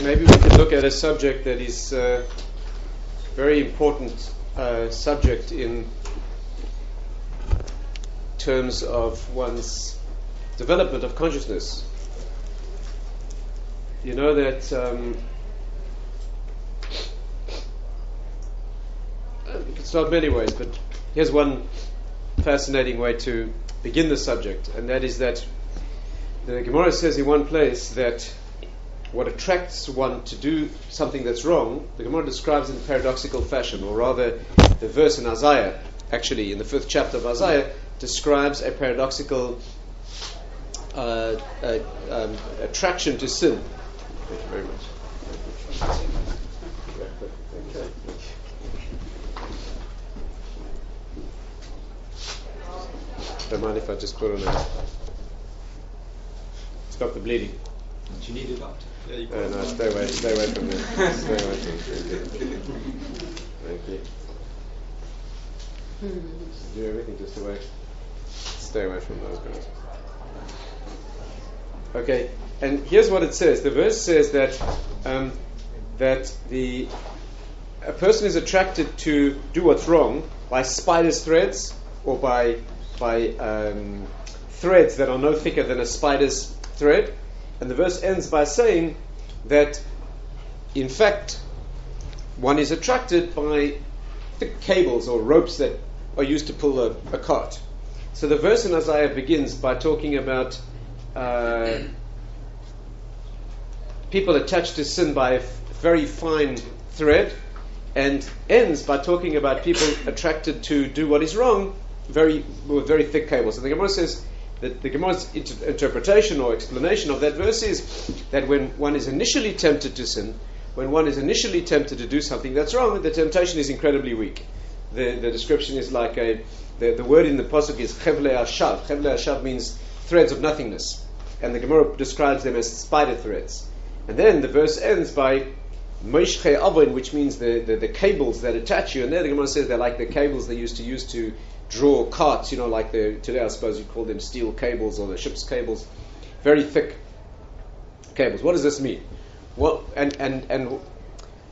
Maybe we could look at a subject that is a very important subject in terms of one's development of consciousness. You know that you can start many ways, but here's one fascinating way to begin the subject, and that is that the Gemara says in one place that what attracts one to do something that's wrong, the Gemara describes in a paradoxical fashion, or rather the verse in Isaiah, actually in the 5th chapter of Isaiah, describes a paradoxical attraction to sin. Thank you very much. Don't mind if I just put on a... Stop the bleeding. Do you need a doctor? Yeah, you no, stay away from me. Stay away from me. Thank you. Do everything just away. Stay away from those guys. Okay, and here's what it says. The verse says that a person is attracted to do what's wrong by spider's threads, or by threads that are no thicker than a spider's thread. And the verse ends by saying that, in fact, one is attracted by thick cables or ropes that are used to pull a cart. So the verse in Isaiah begins by talking about people attached to sin by a very fine thread, and ends by talking about people attracted to do what is wrong with very thick cables. And the Gemara says that the Gemara's interpretation or explanation of that verse is that when one is initially tempted to sin, when one is initially tempted to do something that's wrong, the temptation is incredibly weak. The description is like the word in the pasuk is chevlei hashav. Chevlei hashav means threads of nothingness, and the Gemara describes them as spider threads. And then the verse ends by moishchei avon, which means the cables that attach you. And there the Gemara says they're like the cables they used to draw carts, like today I suppose you call them steel cables or the ship's cables, very thick cables. What does this mean? Well, and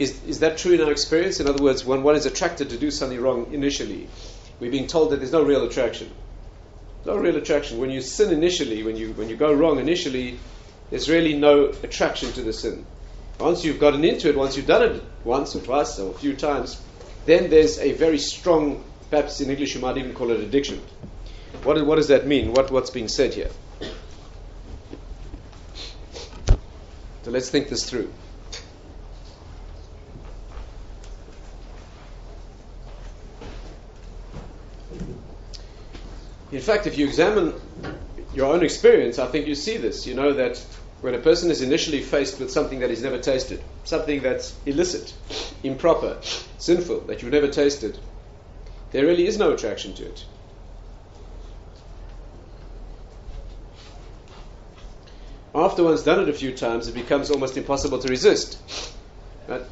is that true in our experience? In other words, when one is attracted to do something wrong initially, we're being told that there's no real attraction. No real attraction. When you sin initially, when you go wrong initially, there's really no attraction to the sin. Once you've gotten into it, once you've done it once or twice or a few times, then there's a very strong, perhaps in English you might even call it addiction. What does that mean? What's being said here? So let's think this through. In fact, if you examine your own experience, I think you see this. You know that when a person is initially faced with something that he's never tasted, something that's illicit, improper, sinful, that you've never tasted, there really is no attraction to it. After one's done it a few times, it becomes almost impossible to resist. Right?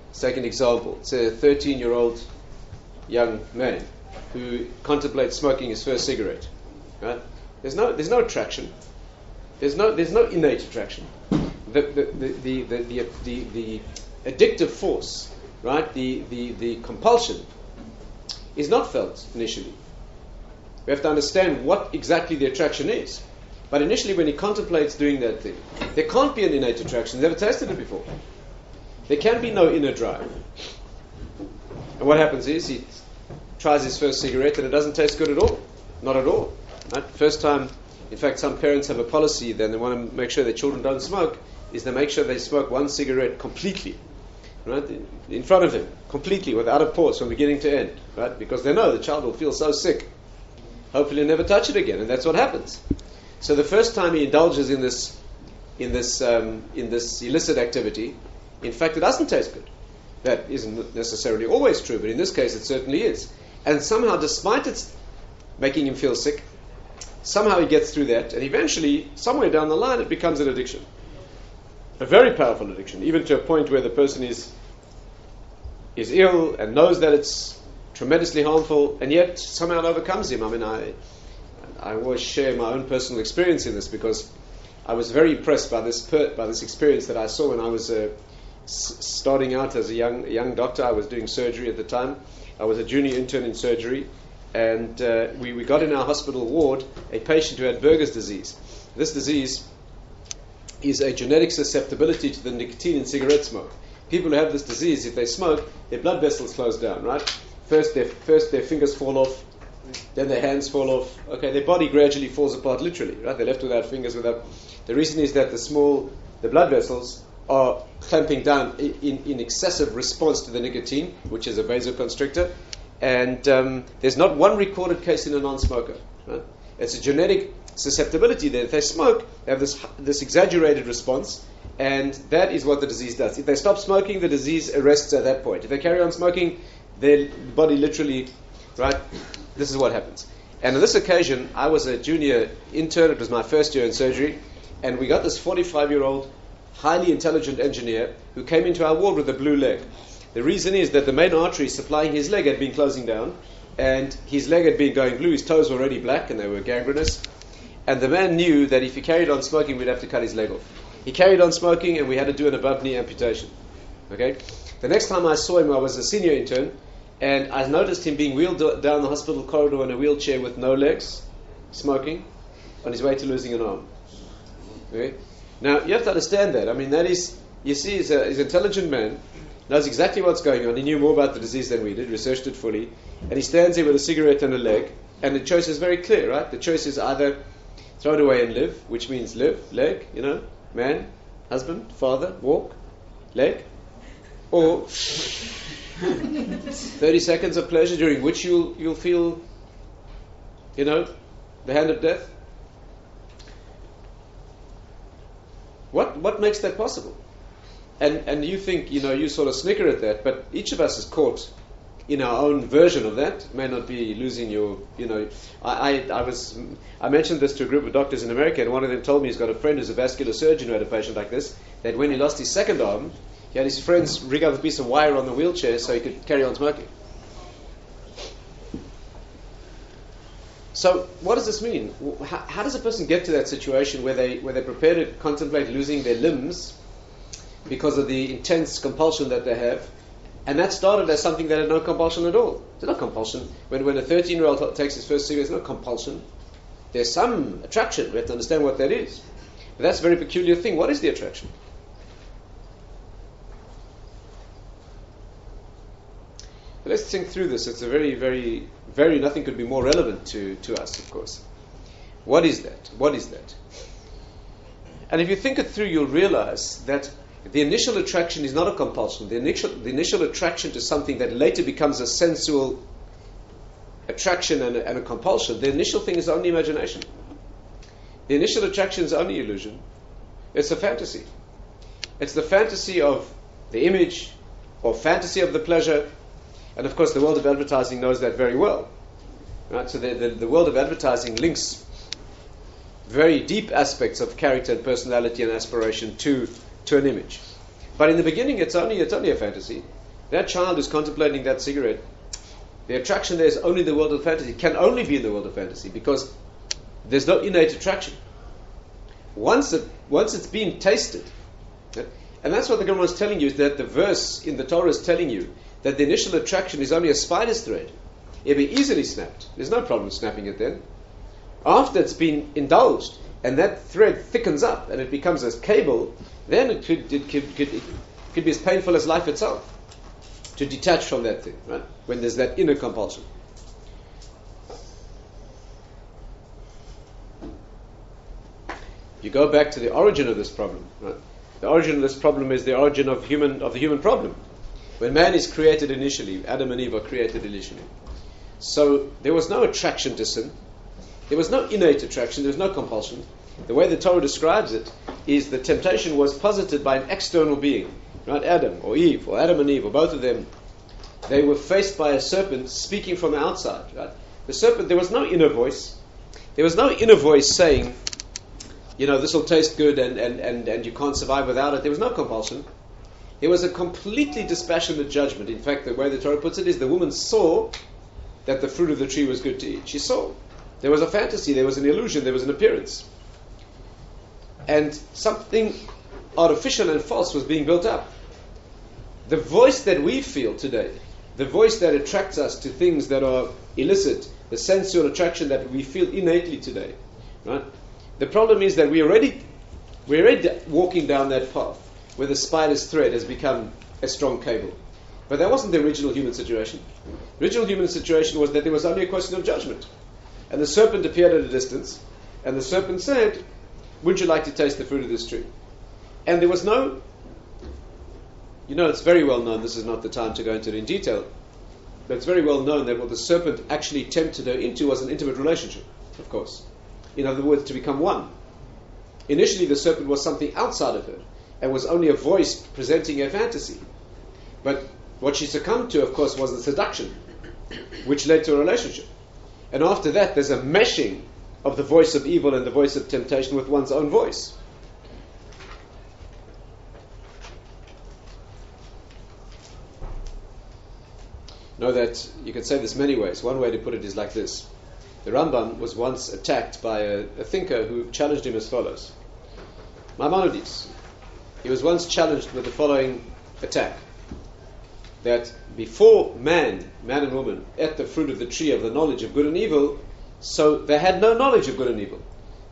Let's take an example. It's a 13-year-old young man who contemplates smoking his first cigarette. Right? There's no attraction. There's no innate attraction. The addictive force, right? The compulsion is not felt initially. We have to understand what exactly the attraction is. But initially, when he contemplates doing that thing, there can't be an innate attraction. He's never tasted it before. There can be no inner drive. And what happens is he tries his first cigarette and it doesn't taste good at all. Not at all. Right? First time, in fact, some parents have a policy then they want to make sure their children don't smoke, is they make sure they smoke one cigarette completely. Right, in front of him, completely, without a pause, from beginning to end, right? Because they know the child will feel so sick. Hopefully, he'll never touch it again, and that's what happens. So the first time he indulges in this illicit activity, in fact, it doesn't taste good. That isn't necessarily always true, but in this case, it certainly is. And somehow, despite it making him feel sick, somehow he gets through that, and eventually, somewhere down the line, it becomes an addiction. A very powerful addiction, even to a point where the person is ill and knows that it's tremendously harmful, and yet somehow it overcomes him. I mean, I always share my own personal experience in this because I was very impressed by this experience that I saw when I was starting out as a young doctor. I was doing surgery at the time. I was a junior intern in surgery, and we got in our hospital ward a patient who had Berger's disease. This disease is a genetic susceptibility to the nicotine in cigarette smoke. People who have this disease, if they smoke, their blood vessels close down, right? First their fingers fall off, then their hands fall off. Okay, their body gradually falls apart, literally, right? They're left without fingers, without. The reason is that the blood vessels are clamping down in excessive response to the nicotine, which is a vasoconstrictor, and there's not one recorded case in a non-smoker. Right? It's a genetic susceptibility there. If they smoke, they have this exaggerated response, and that is what the disease does. If they stop smoking, the disease arrests at that point. If they carry on smoking, their body literally, right? This is what happens. And on this occasion, I was a junior intern. It was my first year in surgery, and we got this 45-year-old highly intelligent engineer who came into our ward with a blue leg. The reason is that the main artery supplying his leg had been closing down, and his leg had been going blue. His toes were already black, and they were gangrenous. And the man knew that if he carried on smoking, we'd have to cut his leg off. He carried on smoking, and we had to do an above-knee amputation. Okay. The next time I saw him, I was a senior intern, and I noticed him being wheeled down the hospital corridor in a wheelchair with no legs, smoking, on his way to losing an arm. Okay. Now, you have to understand that. I mean, that is, you see, he's an intelligent man, knows exactly what's going on. He knew more about the disease than we did, researched it fully, and he stands there with a cigarette and a leg, and the choice is very clear, right? The choice is either throw it away and live, which means live, leg, man, husband, father, walk, leg, or 30 seconds of pleasure during which you'll feel, the hand of death. What makes that possible? And you think, you sort of snicker at that, but each of us is caught in our own version of that. May not be losing your, I mentioned this to a group of doctors in America, and one of them told me he's got a friend who's a vascular surgeon who had a patient like this, that when he lost his second arm, he had his friends rig up a piece of wire on the wheelchair so he could carry on smoking. So what does this mean? How does a person get to that situation where they're prepared to contemplate losing their limbs because of the intense compulsion that they have? And that started as something that had no compulsion at all. There's no compulsion. When a 13-year-old takes his first cigarette, there's no compulsion. There's some attraction. We have to understand what that is. But that's a very peculiar thing. What is the attraction? But let's think through this. It's a very, very, very, nothing could be more relevant to us, of course. What is that? What is that? And if you think it through, you'll realize that the initial attraction is not a compulsion. The initial attraction to something that later becomes a sensual attraction and a compulsion, the initial thing is only imagination. The initial attraction is only illusion. It's a fantasy. It's the fantasy of the image or fantasy of the pleasure. And of course the world of advertising knows that very well. Right? So the world of advertising links very deep aspects of character and personality and aspiration to an image. But in the beginning it's only a fantasy. That child who's contemplating that cigarette, the attraction there is only the world of fantasy. It can only be in the world of fantasy because there's no innate attraction. Once it's been tasted, and that's what the Gemara is telling you, is that the verse in the Torah is telling you that the initial attraction is only a spider's thread. It'll be easily snapped. There's no problem snapping it then. After it's been indulged and that thread thickens up and it becomes a cable, then it could be as painful as life itself to detach from that thing, right? When there's that inner compulsion. You go back to the origin of this problem, right? The origin of this problem is the origin of the human problem. When man is created initially, Adam and Eve are created initially. So there was no attraction to sin. There was no innate attraction. There was no compulsion. The way the Torah describes it is the temptation was posited by an external being, right? Adam or Eve, or Adam and Eve, or both of them. They were faced by a serpent speaking from the outside, right? The serpent, there was no inner voice. There was no inner voice saying, this will taste good and you can't survive without it. There was no compulsion. It was a completely dispassionate judgment. In fact, the way the Torah puts it is the woman saw that the fruit of the tree was good to eat. She saw. There was a fantasy, there was an illusion, there was an appearance. and something artificial and false was being built up. The voice that we feel today, the voice that attracts us to things that are illicit, the sensual attraction that we feel innately today, right? The problem is that we're already walking down that path where the spider's thread has become a strong cable. But that wasn't the original human situation. The original human situation was that there was only a question of judgment. And the serpent appeared at a distance, and the serpent said, "Would you like to taste the fruit of this tree?" And there was no, it's very well known, this is not the time to go into it in detail, but it's very well known that what the serpent actually tempted her into was an intimate relationship, of course. In other words, to become one. Initially, the serpent was something outside of her, and was only a voice presenting a fantasy. But what she succumbed to, of course, was the seduction, which led to a relationship. And after that, there's a meshing of the voice of evil and the voice of temptation with one's own voice. Know that you could say this many ways. One way to put it is like this. The Rambam was once attacked by a thinker who challenged him as follows. Maimonides, he was once challenged with the following attack. That before man and woman, ate the fruit of the tree of the knowledge of good and evil, so they had no knowledge of good and evil.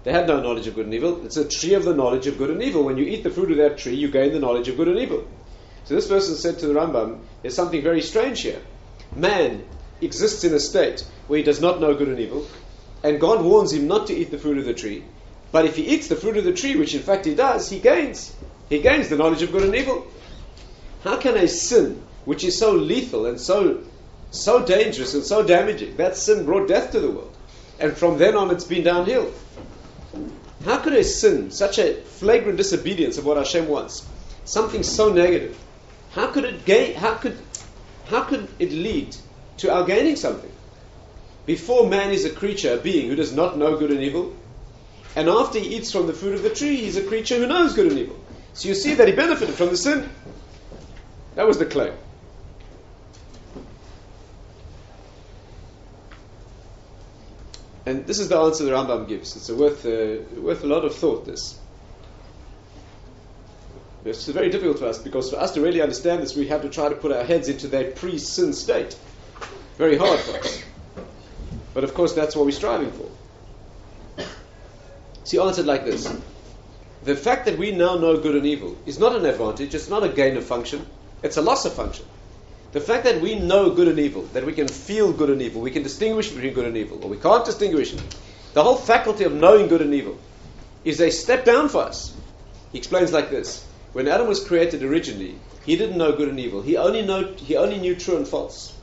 They had no knowledge of good and evil. It's a tree of the knowledge of good and evil. When you eat the fruit of that tree, you gain the knowledge of good and evil. So this person said to the Rambam, there's something very strange here. Man exists in a state where he does not know good and evil, and God warns him not to eat the fruit of the tree. But if he eats the fruit of the tree, which in fact he does, he gains the knowledge of good and evil. How can a sin, which is so lethal and so dangerous and so damaging, that sin brought death to the world, and from then on it's been downhill? How could a sin, such a flagrant disobedience of what Hashem wants, something so negative, how could it lead to our gaining something? Before man is a creature, a being who does not know good and evil, and after he eats from the fruit of the tree, he's a creature who knows good and evil. So you see that he benefited from the sin. That was the claim. And this is the answer the Rambam gives. It's worth a lot of thought, this. It's very difficult for us, because for us to really understand this, we have to try to put our heads into that pre-sin state. Very hard for us. But of course, that's what we're striving for. So he answered like this. The fact that we now know good and evil is not an advantage, it's not a gain of function, it's a loss of function. The fact that we know good and evil, that we can feel good and evil, we can distinguish between good and evil, or we can't distinguish it, the whole faculty of knowing good and evil is a step down for us. He explains like this. When Adam was created originally, he didn't know good and evil. He only knew true and false.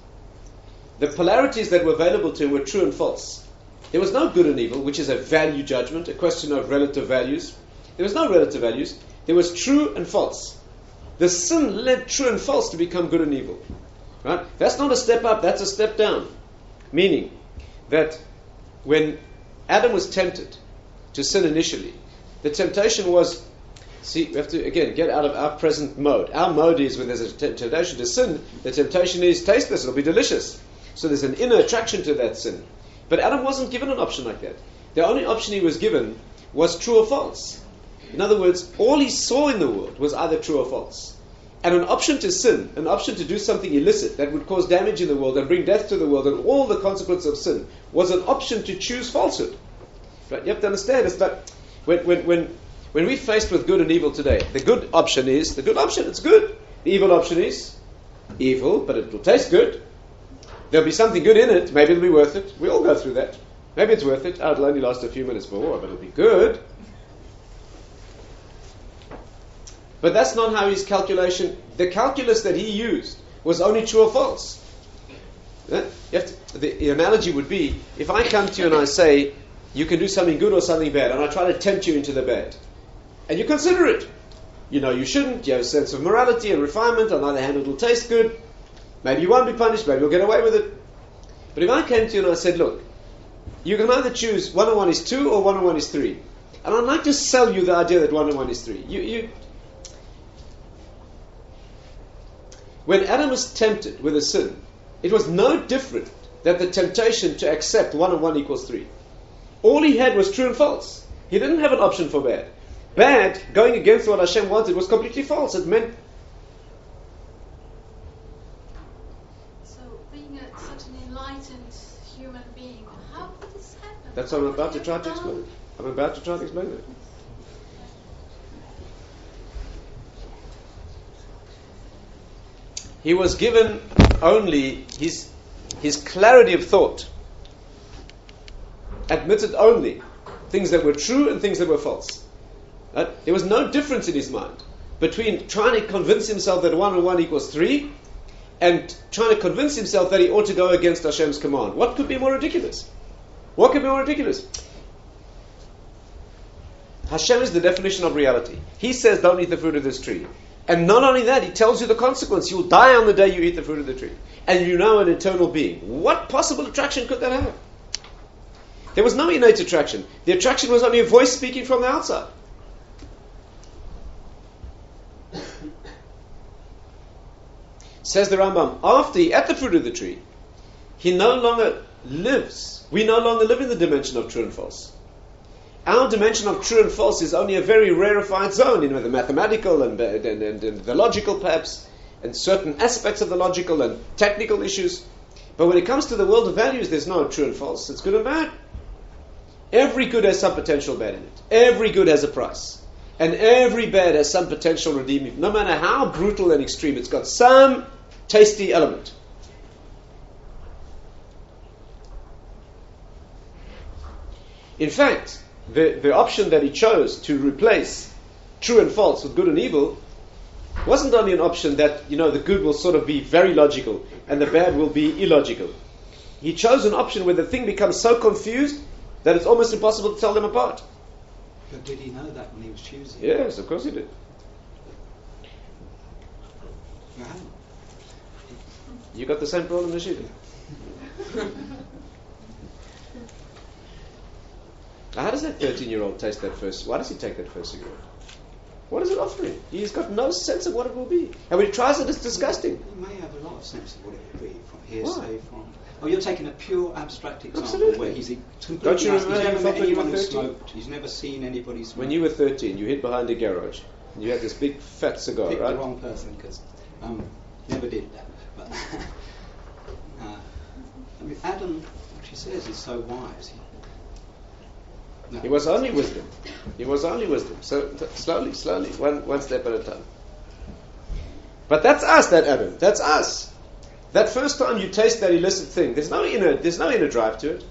The polarities that were available to him were true and false. There was no good and evil, which is a value judgment, a question of relative values. There was no relative values. There was true and false. The sin led true and false to become good and evil. Right? That's not a step up, that's a step down. Meaning that when Adam was tempted to sin initially, the temptation was, we have to again get out of our present mode. Our mode is when there's a temptation to sin, the temptation is taste this, it'll be delicious. So there's an inner attraction to that sin. But Adam wasn't given an option like that. The only option he was given was true or false. In other words, all he saw in the world was either true or false. And an option to sin, an option to do something illicit that would cause damage in the world and bring death to the world and all the consequences of sin, was an option to choose falsehood. Right? You have to understand, it's like when we're faced with good and evil today, the good option, it's good. The evil option is evil, but it will taste good. There'll be something good in it, maybe it'll be worth it. We all go through that. Maybe it's worth it. It'll only last a few minutes more, but it'll be good. But that's not how his calculation, the calculus that he used was only true or false. The analogy would be, if I come to you and I say, you can do something good or something bad, and I try to tempt you into the bad, and you consider it. You know you shouldn't, you have a sense of morality and refinement, on the other hand it'll taste good, maybe you won't be punished, maybe you'll get away with it. But if I came to you and I said, look, you can either choose 1 and 1 is 2 or 1 and 1 is 3. And I'd like to sell you the idea that 1 and 1 is 3. When Adam was tempted with a sin, it was no different than the temptation to accept 1 and 1 equals 3. All he had was true and false. He didn't have an option for bad. bad, going against what Hashem wanted, was completely false. It meant... So, being such an enlightened human being, how could this happen? That's what I'm about to try to explain. I'm about to try to explain it. He was given only his clarity of thought, admitted only things that were true and things that were false. Right? There was no difference in his mind between trying to convince himself that 1 and 1 equals 3 and trying to convince himself that he ought to go against Hashem's command. What could be more ridiculous? What could be more ridiculous? Hashem is the definition of reality. He says, don't eat the fruit of this tree. And not only that, he tells you the consequence. You'll die on the day you eat the fruit of the tree. And you're now an eternal being. What possible attraction could that have? There was no innate attraction. The attraction was only a voice speaking from the outside. Says the Rambam, after he ate the fruit of the tree, he no longer lives. We no longer live in the dimension of true and false. Our dimension of true and false is only a very rarefied zone, in the mathematical and the logical perhaps, and certain aspects of the logical and technical issues. But when it comes to the world of values, there's no true and false. It's good and bad. Every good has some potential bad in it. Every good has a price. And every bad has some potential redeeming. No matter how brutal and extreme, it's got some tasty element. In fact, the option that he chose to replace true and false with good and evil wasn't only an option that, the good will sort of be very logical and the bad will be illogical. He chose an option where the thing becomes so confused that it's almost impossible to tell them apart. But did he know that when he was choosing? Yes, of course he did. Wow. You got the same problem as you did. How does that 13-year-old taste that first? Why does he take that first cigarette? What is it offering? He's got no sense of what it will be. And when he tries it, it's disgusting. He may have a lot of sense of what it will be from hearsay, Oh, you're taking a pure abstract example where he's completely... Don't you remember he's never met anyone who 13? smoked. He's never seen anybody smoke. When you were 13, you hid behind a garage. And you had this big fat cigar, Picked right? the wrong person because never did that. But Adam, what he says is so wise. He was only wisdom. He was only wisdom. So slowly, one step at a time. But that's us, that Adam. That's us. That first time you taste that illicit thing, there's no inner drive to it.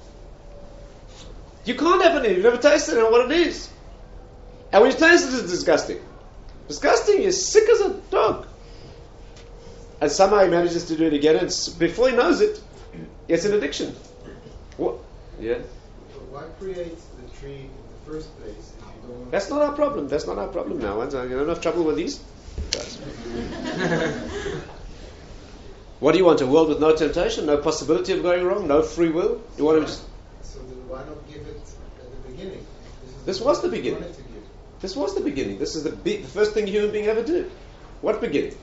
You can't have it. You've never tasted it, and what it is. And when you taste it, it's disgusting. Disgusting. You're sick as a dog. And somehow he manages to do it again, and before he knows it, it's an addiction. What? Yeah. But why create the tree in the first place if you don't? That's not our problem. That's not our problem now. You don't have trouble with these guys. What do you want? A world with no temptation, no possibility of going wrong, no free will? You want to just... So then why not give it at the beginning? This was the beginning. This was the beginning. This is the first thing a human being ever did. What beginning?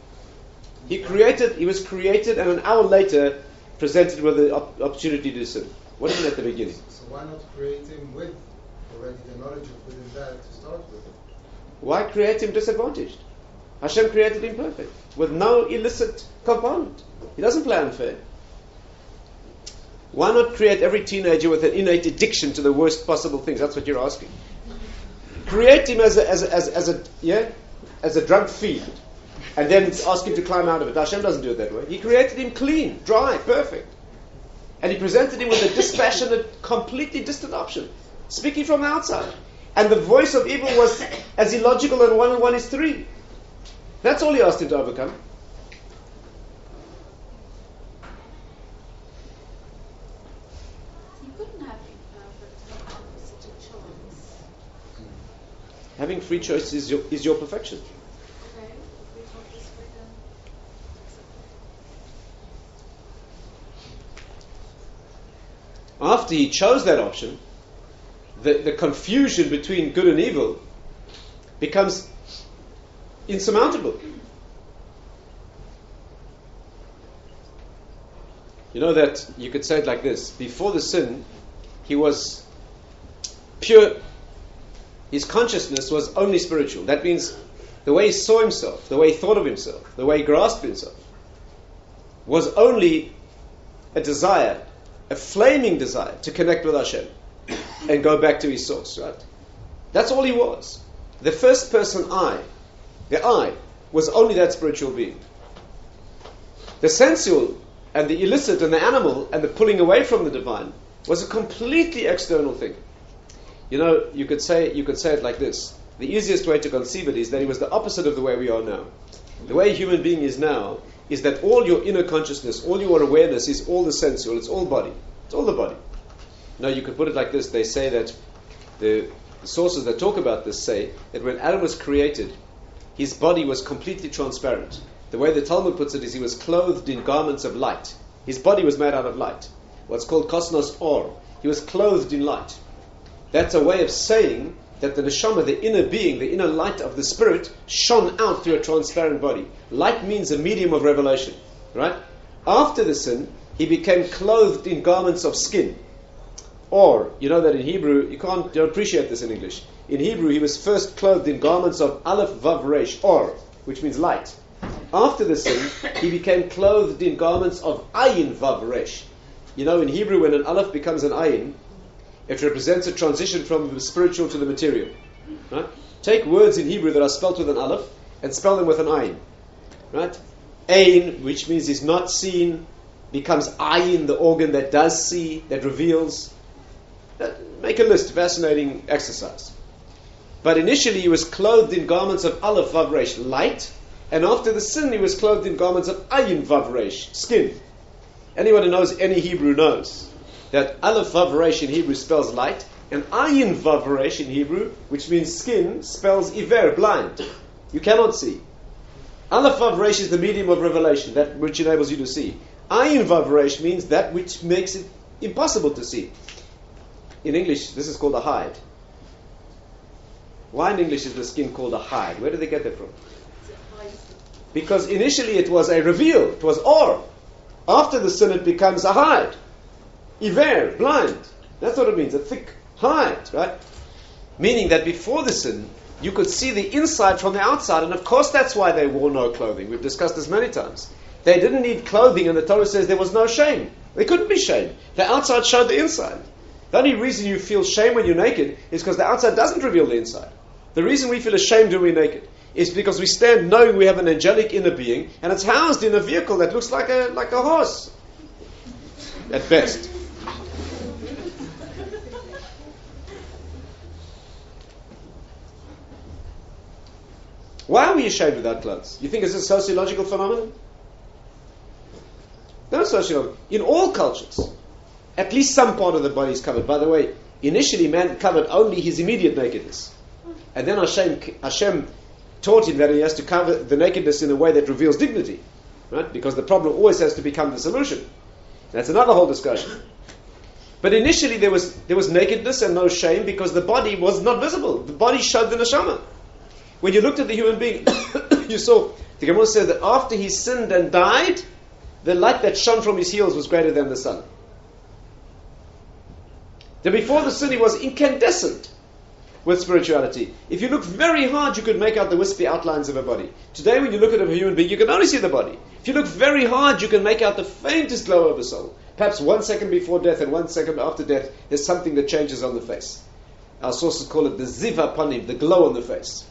He was created, and an hour later presented with the opportunity to sin. What do you mean at the beginning? So why not create him with already the knowledge of good and bad to start with? Why create him disadvantaged? Hashem created him perfect, with no illicit component. He doesn't play unfair. Why not create every teenager with an innate addiction to the worst possible things? That's what you're asking. Create him as a drug fiend, and then ask him to climb out of it. Hashem doesn't do it that way. He created him clean, dry, perfect. And he presented him with a dispassionate, completely distant option, speaking from the outside. And the voice of evil was as illogical, and 1 and 1 is 3. That's all he asked him to overcome. You couldn't have been perfect with such a choice. Having free choice is your perfection. Okay, we want this freedom. After he chose that option, the confusion between good and evil becomes insurmountable. You know that you could say it like this: before the sin, he was pure his consciousness was only spiritual. That means the way he saw himself, the way he thought of himself, the way he grasped himself, was only a desire, a flaming desire to connect with Hashem and go back to his source, right? That's all he was. The first person I, the I, was only that spiritual being. The sensual and the illicit and the animal and the pulling away from the divine was a completely external thing. You know, you could say it like this. The easiest way to conceive it is that it was the opposite of the way we are now. The way a human being is now is that all your inner consciousness, all your awareness is all the sensual, it's all body. It's all the body. Now you could put it like this. They say that the sources that talk about this say that when Adam was created, his body was completely transparent. The way the Talmud puts it is he was clothed in garments of light. His body was made out of light. What's called kosmos or. He was clothed in light. That's a way of saying that the neshama, the inner being, the inner light of the spirit, shone out through a transparent body. Light means a medium of revelation, right? After the sin, he became clothed in garments of skin. Or, you know that in Hebrew, you don't appreciate this in English. In Hebrew, he was first clothed in garments of aleph vav resh, or, which means light. After the sin, he became clothed in garments of ayin vav resh. You know, in Hebrew, when an aleph becomes an ayin, it represents a transition from the spiritual to the material. Right? Take words in Hebrew that are spelt with an aleph and spell them with an ayin. Right? Ayin, which means is not seen, becomes ayin, the organ that does see, that reveals. Make a list, fascinating exercise. But initially he was clothed in garments of aleph vav resh, light, and after the sin he was clothed in garments of ayin vav resh, skin. Anyone who knows any Hebrew knows that aleph vav resh in Hebrew spells light, and ayin vav resh in Hebrew, which means skin, spells iver, blind. You cannot see. Aleph vav resh is the medium of revelation, that which enables you to see. Ayin vav resh means that which makes it impossible to see. In English, this is called a hide. Why in English is the skin called a hide? Where did they get that from? Because initially it was a reveal, it was or. After the sin it becomes a hide. Iver, blind. That's what it means, a thick hide, right? Meaning that before the sin, you could see the inside from the outside, and of course that's why they wore no clothing. We've discussed this many times. They didn't need clothing, and the Torah says there was no shame. There couldn't be shame. The outside showed the inside. The only reason you feel shame when you're naked is because the outside doesn't reveal the inside. The reason we feel ashamed when we're naked is because we stand knowing we have an angelic inner being, and it's housed in a vehicle that looks like a horse, at best. Why are we ashamed without clothes? You think it's a sociological phenomenon? No, sociological. In all cultures, at least some part of the body is covered. By the way, initially man covered only his immediate nakedness. And then Hashem taught him that he has to cover the nakedness in a way that reveals dignity. Right? Because the problem always has to become the solution. That's another whole discussion. But initially there was nakedness and no shame because the body was not visible. The body showed the neshama. When you looked at the human being, you saw, the Gemara said that after he sinned and died, the light that shone from his heels was greater than the sun. That before the sin he was incandescent with spirituality. If you look very hard, you could make out the wispy outlines of a body. Today when you look at a human being, you can only see the body. If you look very hard, you can make out the faintest glow of a soul. Perhaps 1 second before death and 1 second after death, there's something that changes on the face. Our sources call it the ziva panim, the glow on the face.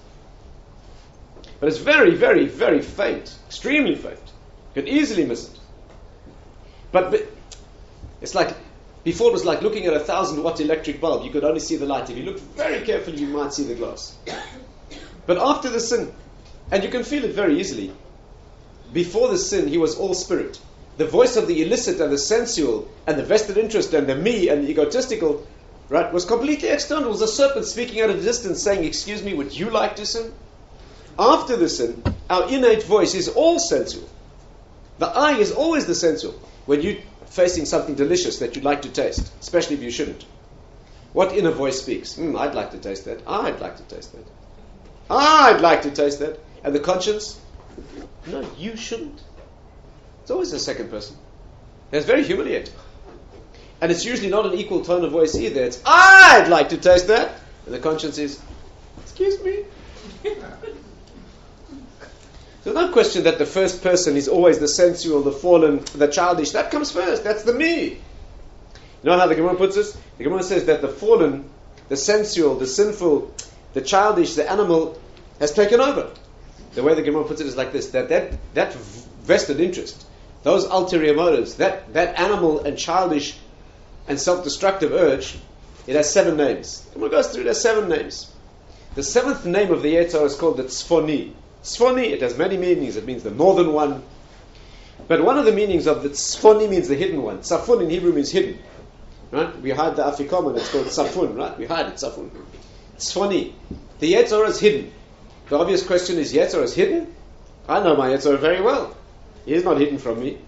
But it's very, very, very faint, extremely faint. You can easily miss it. But it's like, before it was like looking at a 1,000-watt electric bulb. You could only see the light. If you looked very carefully, you might see the glass. But after the sin, and you can feel it very easily, before the sin, he was all spirit. The voice of the illicit and the sensual and the vested interest and the me and the egotistical, right, was completely external. It was a serpent speaking at a distance saying, "Excuse me, would you like to sin?" After the sin, our innate voice is all sensual. The I is always the sensual. When you're facing something delicious that you'd like to taste, especially if you shouldn't, what inner voice speaks? I'd like to taste that. I'd like to taste that. I'd like to taste that. And the conscience? No, you shouldn't. It's always the second person. It's very humiliating. And it's usually not an equal tone of voice either. It's, I'd like to taste that. And the conscience is, Excuse me? There's no question that the first person is always the sensual, the fallen, the childish. That comes first. That's the me. You know how the Gemara puts it? The Gemara says that the fallen, the sensual, the sinful, the childish, the animal has taken over. The way the Gemara puts it is like this, that vested interest, those ulterior motives, that animal and childish and self-destructive urge, it has 7 names. The Gemara goes through, it has 7 names. The 7th name of the Yetzer Hara is called the Tzfoni. Tzfoni, it has many meanings. It means the northern one. But one of the meanings of the Tzfoni means the hidden one. Tzafun in Hebrew means hidden. Right? We hide the Afikoman, it's called Tzafun, right? We hide it, Tzafun. Tzfoni. The Yetzer Hara is hidden. The obvious question is, Yetzer Hara is hidden? I know my Yetzer Hara very well. He is not hidden from me.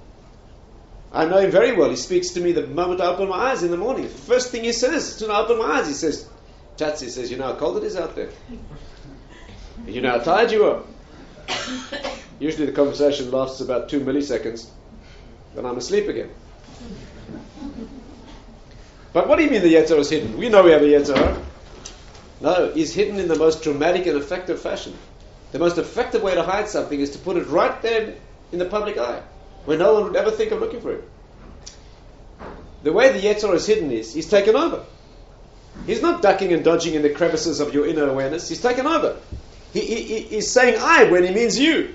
I know him very well. He speaks to me the moment I open my eyes in the morning. The first thing he says, as soon as I open my eyes, he says, Tatz, he says, you know how cold it is out there? You know how tired you are? Usually the conversation lasts about 2 milliseconds, then I'm asleep again. But what do you mean the Yetzer Hara is hidden? We know we have a Yetzer Hara. No, he's hidden in the most dramatic and effective fashion. The most effective way to hide something is to put it right there in the public eye, where no one would ever think of looking for it. The way the Yetzer Hara is hidden is, he's taken over. He's not ducking and dodging in the crevices of your inner awareness. He's taken over. He's saying I when he means you.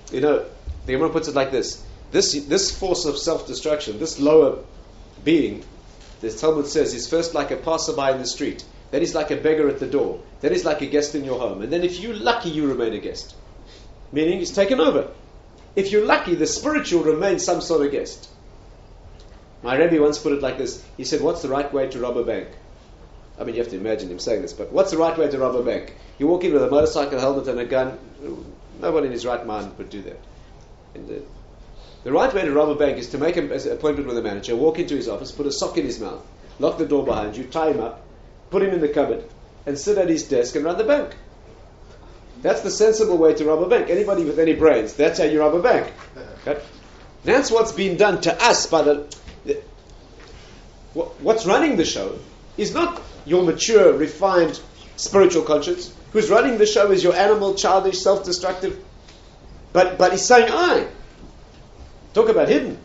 You know, the Gemara puts it like this. This force of self-destruction, this lower being, the Talmud says, is first like a passerby in the street. Then he's like a beggar at the door. Then he's like a guest in your home. And then if you're lucky, you remain a guest. Meaning he's taken over. If you're lucky, the spiritual remains some sort of guest. My Rebbe once put it like this. He said, what's the right way to rob a bank? I mean, you have to imagine him saying this, but what's the right way to rob a bank? You walk in with a motorcycle helmet and a gun. Nobody in his right mind would do that. And, the right way to rob a bank is to make an appointment with a manager, walk into his office, put a sock in his mouth, lock the door behind you, tie him up, put him in the cupboard, and sit at his desk and run the bank. That's the sensible way to rob a bank. Anybody with any brains, that's how you rob a bank. Okay? That's what's been done to us by what's running the show is not your mature, refined, spiritual conscience. Who's running the show is your animal, childish, self-destructive. But he's saying I. Talk about hidden.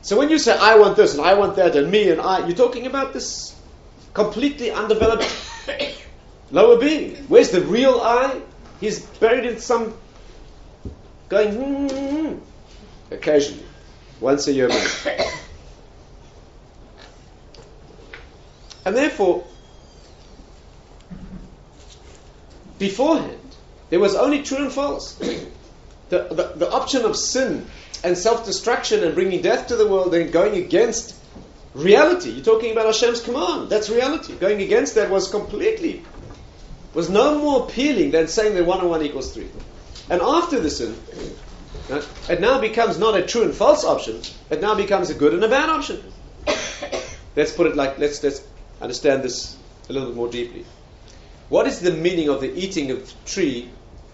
So when you say I want this and I want that and me and I, you're talking about this completely undeveloped lower being. Where's the real I? He's buried in some going occasionally, once a year maybe. And therefore, beforehand, there was only true and false. The option of sin and self-destruction and bringing death to the world and going against reality. You're talking about Hashem's command. That's reality. Going against that was no more appealing than saying that 1 and 1 equals 3. And after the sin, it now becomes not a true and false option. It now becomes a good and a bad option. Let's put it like, let's understand this a little bit more deeply. What is the meaning of the eating of the tree,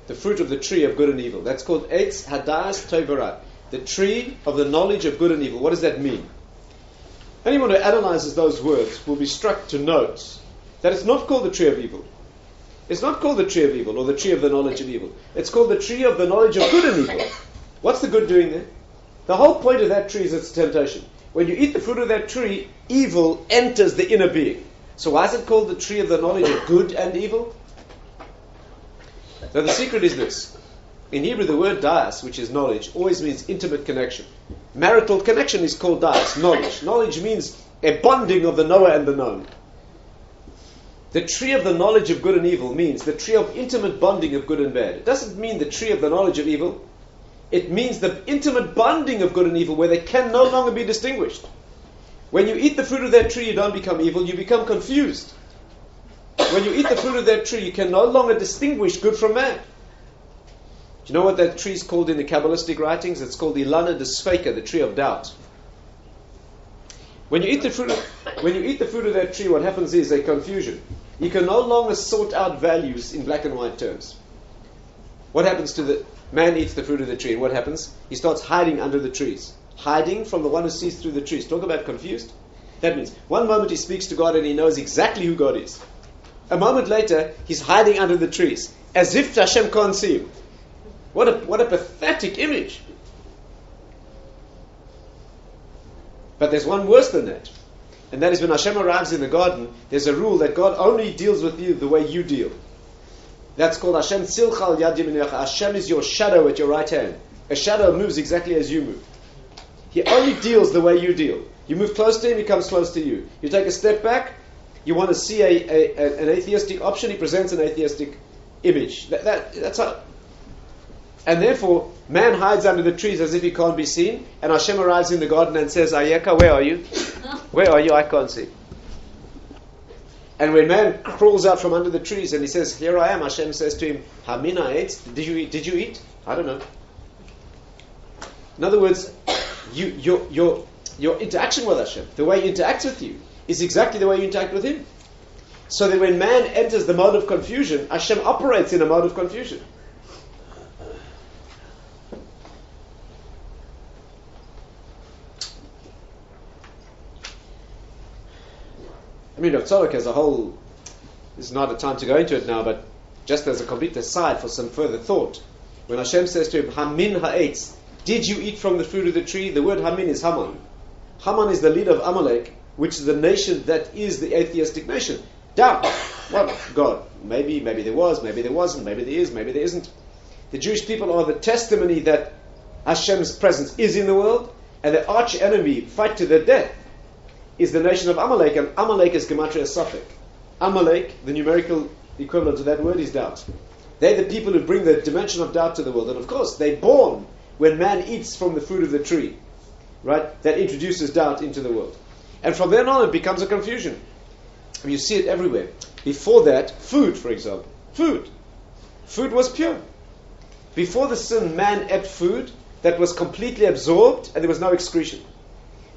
the fruit of the tree of good and evil? That's called Eitz Hadas Tov, the tree of the knowledge of good and evil. What does that mean? Anyone who analyzes those words will be struck to note that it's not called the tree of evil. It's not called the tree of evil or the tree of the knowledge of evil. It's called the tree of the knowledge of good and evil. What's the good doing there? The whole point of that tree is its temptation. When you eat the fruit of that tree, evil enters the inner being. So why is it called the tree of the knowledge of good and evil? So the secret is this. In Hebrew, the word das, which is knowledge, always means intimate connection. Marital connection is called das, knowledge. Knowledge means a bonding of the knower and the known. The tree of the knowledge of good and evil means the tree of intimate bonding of good and bad. It doesn't mean the tree of the knowledge of evil. It means the intimate bonding of good and evil where they can no longer be distinguished. When you eat the fruit of that tree, you don't become evil, you become confused. When you eat the fruit of that tree, you can no longer distinguish good from bad. Do you know what that tree is called in the Kabbalistic writings? It's called the Ilana de Sfeika, the tree of doubt. When you eat the fruit of that tree, what happens is a confusion. You can no longer sort out values in black and white terms. What happens to the man eats the fruit of the tree, and what happens? He starts hiding under the trees. Hiding from the one who sees through the trees. Talk about confused. That means one moment he speaks to God and he knows exactly who God is. A moment later, he's hiding under the trees, as if Hashem can't see him. What a pathetic image. But there's one worse than that. And that is when Hashem arrives in the garden, there's a rule that God only deals with you the way you deal. That's called Hashem Silchal Yad Yeminecha. Hashem is your shadow at your right hand. A shadow moves exactly as you move. He only deals the way you deal. You move close to him, he comes close to you. You take a step back, you want to see an atheistic option, he presents an atheistic image. That's how. And therefore, man hides under the trees as if he can't be seen, and Hashem arrives in the garden and says, Ayeka, where are you? Where are you? I can't see. And when man crawls out from under the trees and he says, here I am, Hashem says to him, Hamina ate? Did you eat? I don't know. In other words, your interaction with Hashem, the way he interacts with you, is exactly the way you interact with him. So that when man enters the mode of confusion, Hashem operates in a mode of confusion. I mean, Tzorek as a whole is not a time to go into it now, but just as a complete aside for some further thought, when Hashem says to him, Hamin ha'etz, did you eat from the fruit of the tree? The word Hamin is Haman. Haman is the leader of Amalek, which is the nation that is the atheistic nation. Doubt. Well, God, maybe there was, maybe there wasn't, maybe there is, maybe there isn't. The Jewish people are the testimony that Hashem's presence is in the world, and the arch enemy, fight to the death, is the nation of Amalek, and Amalek is Gematria Safek. Amalek, the numerical equivalent to that word, is doubt. They're the people who bring the dimension of doubt to the world, and of course, they're born when man eats from the fruit of the tree, right? That introduces doubt into the world. And from then on, it becomes a confusion. You see it everywhere. Before that, food, for example. Food. Food was pure. Before the sin, man ate food that was completely absorbed, and there was no excretion.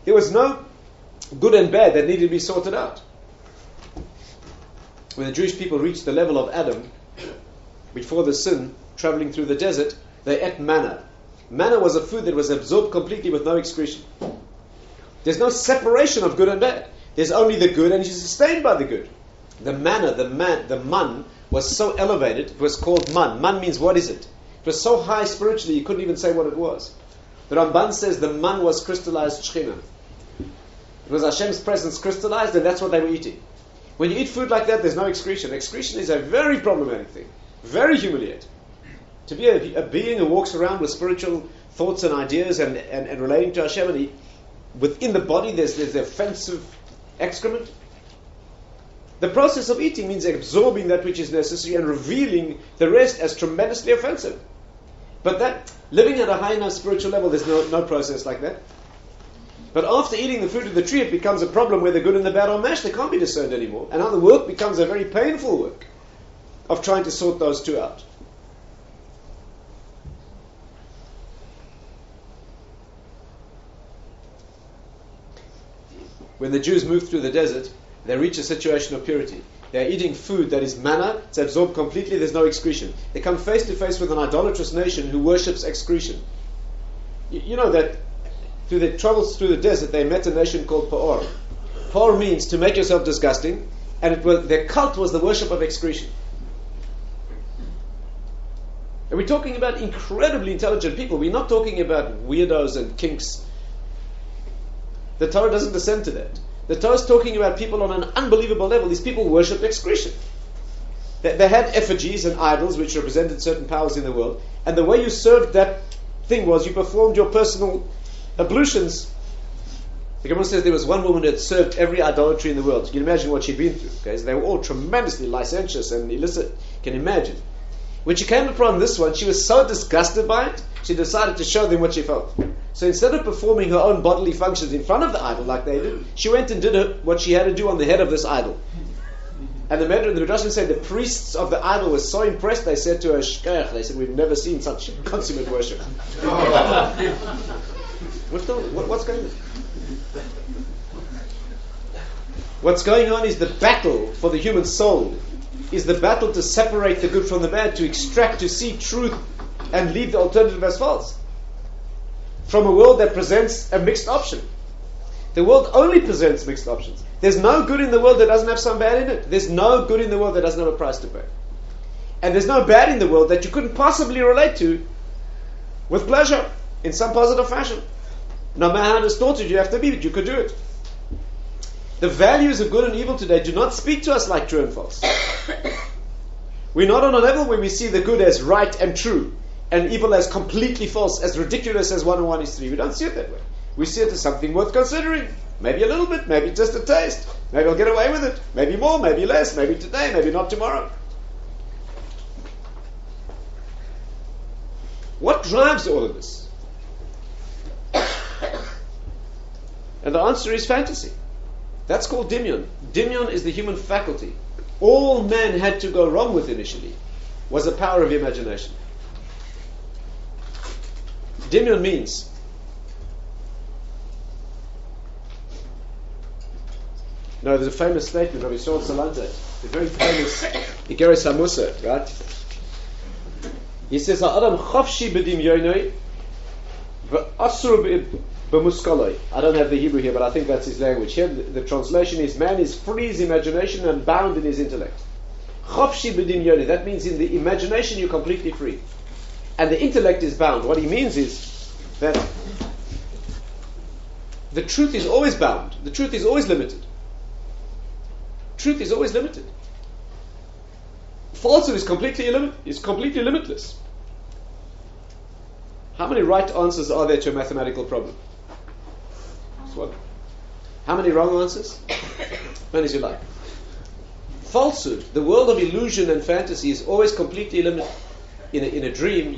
There was no good and bad that needed to be sorted out. When the Jewish people reached the level of Adam, before the sin, traveling through the desert, they ate manna. Manna was a food that was absorbed completely with no excretion. There's no separation of good and bad. There's only the good, and you're sustained by the good. The manna, the man, was so elevated, it was called man. Man means, what is it? It was so high spiritually, you couldn't even say what it was. The Ramban says the man was crystallized Shekhinah. It was Hashem's presence crystallized, and that's what they were eating. When you eat food like that, there's no excretion. Excretion is a very problematic thing. Very humiliating. To be a being who walks around with spiritual thoughts and ideas and relating to Hashem, and within the body there's offensive excrement. The process of eating means absorbing that which is necessary and revealing the rest as tremendously offensive. But that, living at a high enough spiritual level, there's no process like that. But after eating the fruit of the tree, it becomes a problem where the good and the bad are mashed. They can't be discerned anymore. And now the work becomes a very painful work of trying to sort those two out. When the Jews moved through the desert, they reach a situation of purity. They are eating food that is manna, it's absorbed completely, there's no excretion. They come face to face with an idolatrous nation who worships excretion. You know that through their travels through the desert, they met a nation called Pa'or. Pa'or means to make yourself disgusting, and their cult was the worship of excretion. And we're talking about incredibly intelligent people. We're not talking about weirdos and kinks. The Torah doesn't descend to that. The Torah is talking about people on an unbelievable level. These people worship excretion. They had effigies and idols which represented certain powers in the world, and the way you served that thing was you performed your personal ablutions. The Gemara says there was one woman who had served every idolatry in the world. You can imagine what she'd been through. Okay? So they were all tremendously licentious and illicit. You can imagine. When she came upon this one, she was so disgusted by it, she decided to show them what she felt. So instead of performing her own bodily functions in front of the idol like they did, she went and did what she had to do on the head of this idol. And the Midrashim said the priests of the idol were so impressed, they said to her, Shkech, they said, we've never seen such consummate worship. What's going on? What's going on is the battle for the human soul, is the battle to separate the good from the bad, to extract, to see truth, and leave the alternative as false. From a world that presents a mixed option. The world only presents mixed options. There's no good in the world that doesn't have some bad in it. There's no good in the world that doesn't have a price to pay. And there's no bad in the world that you couldn't possibly relate to with pleasure in some positive fashion. No matter how distorted you have to be, but you could do it. The values of good and evil today do not speak to us like true and false. We're not on a level where we see the good as right and true, and evil as completely false, as ridiculous as 1 and 1 is 3. We don't see it that way. We see it as something worth considering. Maybe a little bit, maybe just a taste. Maybe I'll get away with it. Maybe more, maybe less, maybe today, maybe not tomorrow. What drives all of this? And the answer is fantasy. That's called dimyon. Dimyon is the human faculty. All man had to go wrong with initially was the power of imagination. Dimyon means there's a famous statement of Yisrael Salanta, the very famous Igeres HaMusar, right? He says, "Adam chafshi b'dimyonoi v'asur b'muskaloi." I don't have the Hebrew here, but I think that's his language. Here, the translation is, man is free in his imagination and bound in his intellect. Chafshi b'dimyonoi. That means in the imagination you're completely free, and the intellect is bound. What he means is that the truth is always bound. The truth is always limited. Truth is always limited. Falsehood is completely limitless. How many right answers are there to a mathematical problem? Just one. How many wrong answers? Many as you like. Falsehood, the world of illusion and fantasy, is always completely limited. In a dream,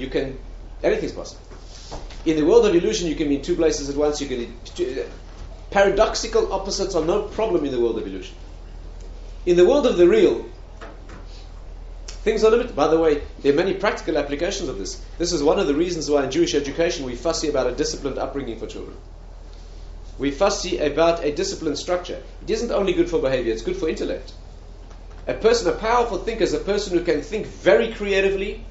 anything's possible. In the world of illusion, you can be in two places at once. Paradoxical opposites are no problem in the world of illusion. In the world of the real, things are limited. By the way, there are many practical applications of this. This is one of the reasons why in Jewish education we fussy about a disciplined upbringing for children. We fussy about a disciplined structure. It isn't only good for behavior, it's good for intellect. A powerful thinker is a person who can think very creatively,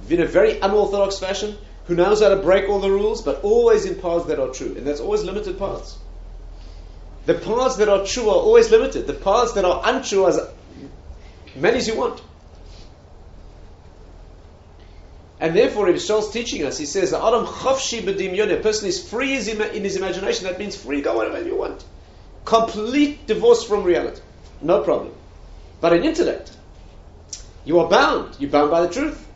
in a very unorthodox fashion, who knows how to break all the rules, but always in paths that are true. And that's always limited paths. The paths that are true are always limited. The paths that are untrue are as many as you want. And therefore, if Shal's teaching us, he says, "Adam chafshi b'dimyon." A person is free in his imagination. That means free, go whatever you want. Complete divorce from reality. No problem. But in intellect, you are bound. You're bound by the truth.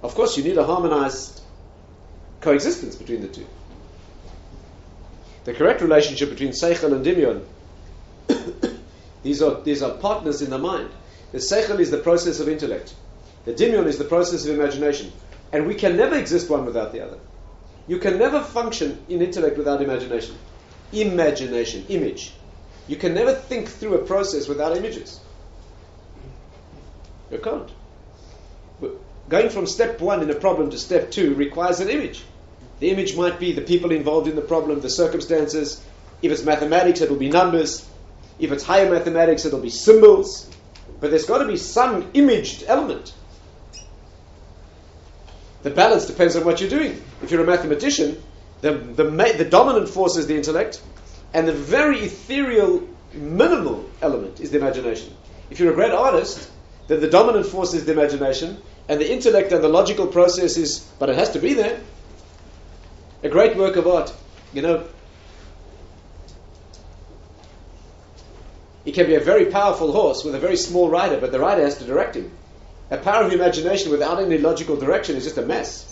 Of course, you need a harmonized coexistence between the two. The correct relationship between seichel and dimyon, these are partners in the mind. The seichel is the process of intellect. The dimyon is the process of imagination. And we can never exist one without the other. You can never function in intellect without imagination. Imagination, image. You can never think through a process without images. You can't. Going from step 1 in a problem to step 2 requires an image. The image might be the people involved in the problem, the circumstances. If it's mathematics, it'll be numbers. If it's higher mathematics, it'll be symbols. But there's got to be some imaged element. The balance depends on what you're doing. If you're a mathematician, the dominant force is the intellect, and the very ethereal, minimal element is the imagination. If you're a great artist, then the dominant force is the imagination, and the intellect and the logical process is, but it has to be there. A great work of art, it can be a very powerful horse with a very small rider, but the rider has to direct him. A power of imagination without any logical direction is just a mess.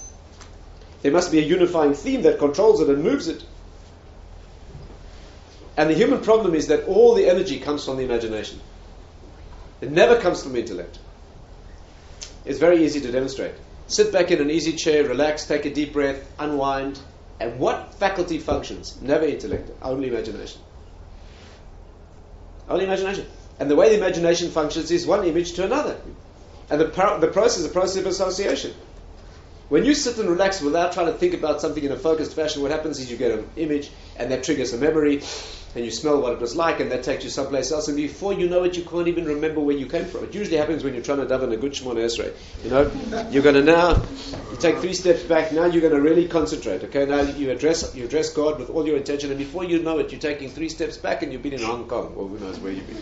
There must be a unifying theme that controls it and moves it. And the human problem is that all the energy comes from the imagination. It never comes from intellect. It's very easy to demonstrate. Sit back in an easy chair, relax, take a deep breath, unwind. And what faculty functions? Never intellect, only imagination. Only imagination. And the way the imagination functions is one image to another. And the process is a process of association. When you sit and relax without trying to think about something in a focused fashion, what happens is you get an image, and that triggers a memory, and you smell what it was like, and that takes you someplace else, and before you know it, you can't even remember where you came from. It usually happens when you're trying to daven a good Shemona Esrei. You're going to now You take 3 steps back. Now you're going to really concentrate. Okay, now you address God with all your intention, and before you know it, you're taking 3 steps back, and you've been in Hong Kong, or who knows where you've been.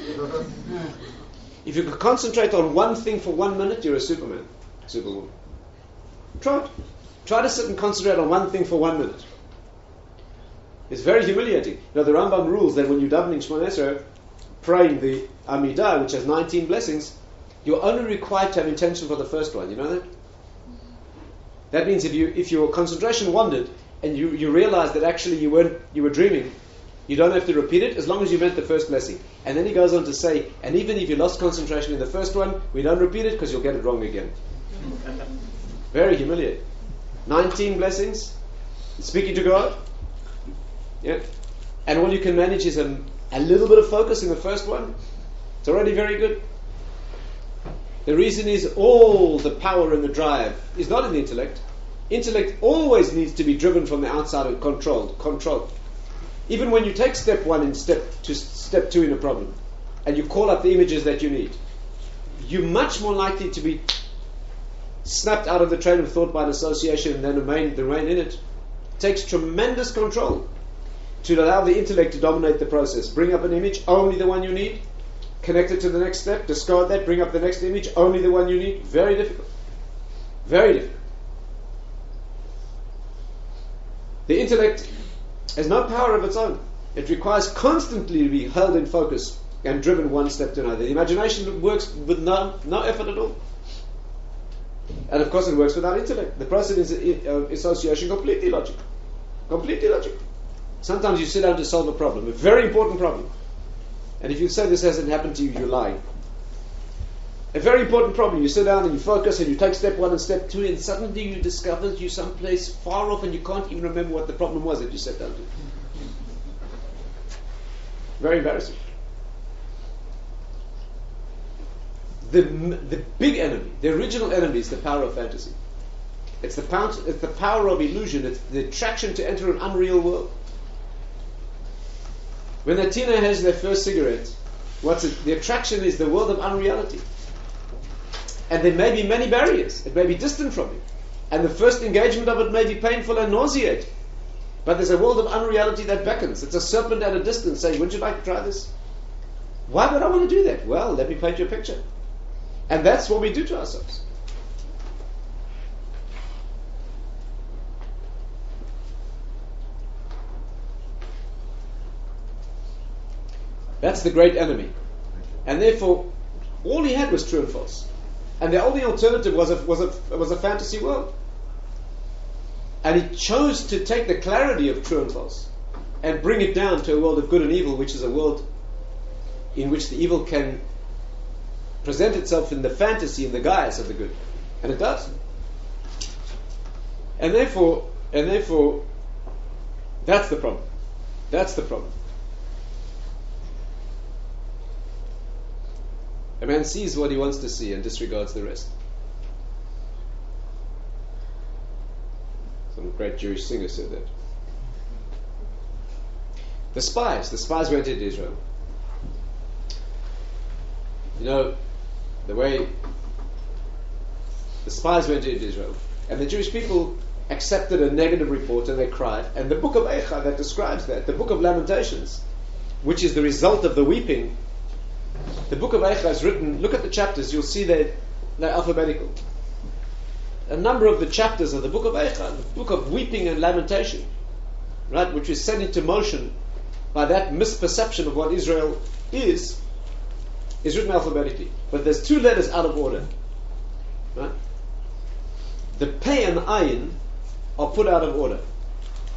If you could concentrate on one thing for 1 minute, you're a Superman, Superwoman. Try it. Try to sit and concentrate on one thing for 1 minute. It's very humiliating. The Rambam rules that when you're davening Shemona Esrei, praying the Amidah, which has 19 blessings, you're only required to have intention for the first one. You know that? That means if your concentration wandered and you realize that actually you were dreaming, you don't have to repeat it as long as you meant the first blessing. And then he goes on to say, and even if you lost concentration in the first one, we don't repeat it because you'll get it wrong again. Very humiliating. 19 blessings, speaking to God, yeah, and all you can manage is a little bit of focus in the first one. It's already very good. The reason is all the power and the drive is not in the intellect. Intellect always needs to be driven from the outside and controlled. Even when you take step 1 and step 2 in a problem, and you call up the images that you need, you're much more likely to be snapped out of the train of thought by an association than remain in it. It takes tremendous control to allow the intellect to dominate the process. Bring up an image, only the one you need. Connect it to the next step, discard that, bring up the next image, only the one you need. Very difficult. Very difficult. The intellect has no power of its own. It requires constantly to be held in focus and driven one step to another. The imagination works with no effort at all. And of course it works without intellect. The process is association completely logical. Completely logical. Sometimes you sit down to solve a problem, a very important problem. And if you say this hasn't happened to you, you're lying. A very important problem. You sit down and you focus and you take step 1 and step 2, and suddenly you discover you're someplace far off and you can't even remember what the problem was that you sat down to. Very embarrassing. The big enemy, the original enemy, is the power of fantasy. It's the power of illusion. It's the attraction to enter an unreal world. When a teenager has their first cigarette, the attraction is the world of unreality. And there may be many barriers. It may be distant from you. And the first engagement of it may be painful and nauseating. But there's a world of unreality that beckons. It's a serpent at a distance saying, would you like to try this? Why would I want to do that? Well, let me paint you a picture. And that's what we do to ourselves. That's the great enemy. And therefore, all he had was true and false. And the only alternative was a fantasy world. And he chose to take the clarity of true and false and bring it down to a world of good and evil, which is a world in which the evil can present itself in the fantasy and the guise of the good. And it does. And therefore, that's the problem. That's the problem. A man sees what he wants to see and disregards the rest. Some great Jewish singer said that. The spies went into Israel. You know, the way the spies went into Israel, and the Jewish people accepted a negative report and they cried. And the book of Eicha that describes that, the book of Lamentations, which is the result of the weeping, the book of Eicha is written, look at the chapters, you'll see they're alphabetical. A number of the chapters of the book of Eicha, the book of weeping and lamentation, right, which is set into motion by that misperception of what Israel is written alphabetically. But there's 2 letters out of order. Right? The Pei and Ayin are put out of order.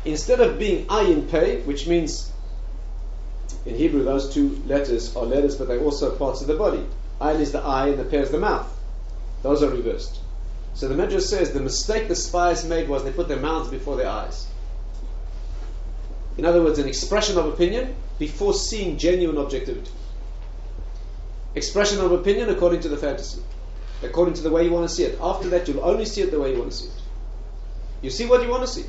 Instead of being Ayin Pei, which means in Hebrew those 2 letters are letters, but they're also parts of the body. Ayin is the eye and the Pei is the mouth. Those are reversed. So the Medrash says the mistake the spies made was they put their mouths before their eyes. In other words, an expression of opinion before seeing genuine objectivity. Expression of opinion according to the fantasy, according to the way you want to see it. After that, you'll only see it the way you want to see it. You see what you want to see.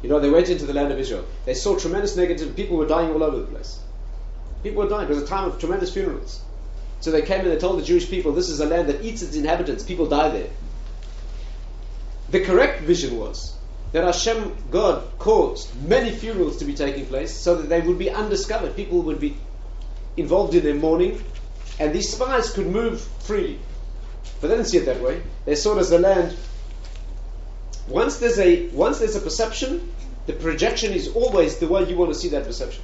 You know, they went into the land of Israel. They saw tremendous negative. People were dying all over the place. People were dying. It was a time of tremendous funerals. So they came and they told the Jewish people, this is a land that eats its inhabitants, people die there. The correct vision was that Hashem, God, caused many funerals to be taking place so that they would be undiscovered. People would be involved in their mourning, and these spies could move freely. But they didn't see it that way. They saw it as the land. Once there's a perception, the projection is always the way you want to see that perception.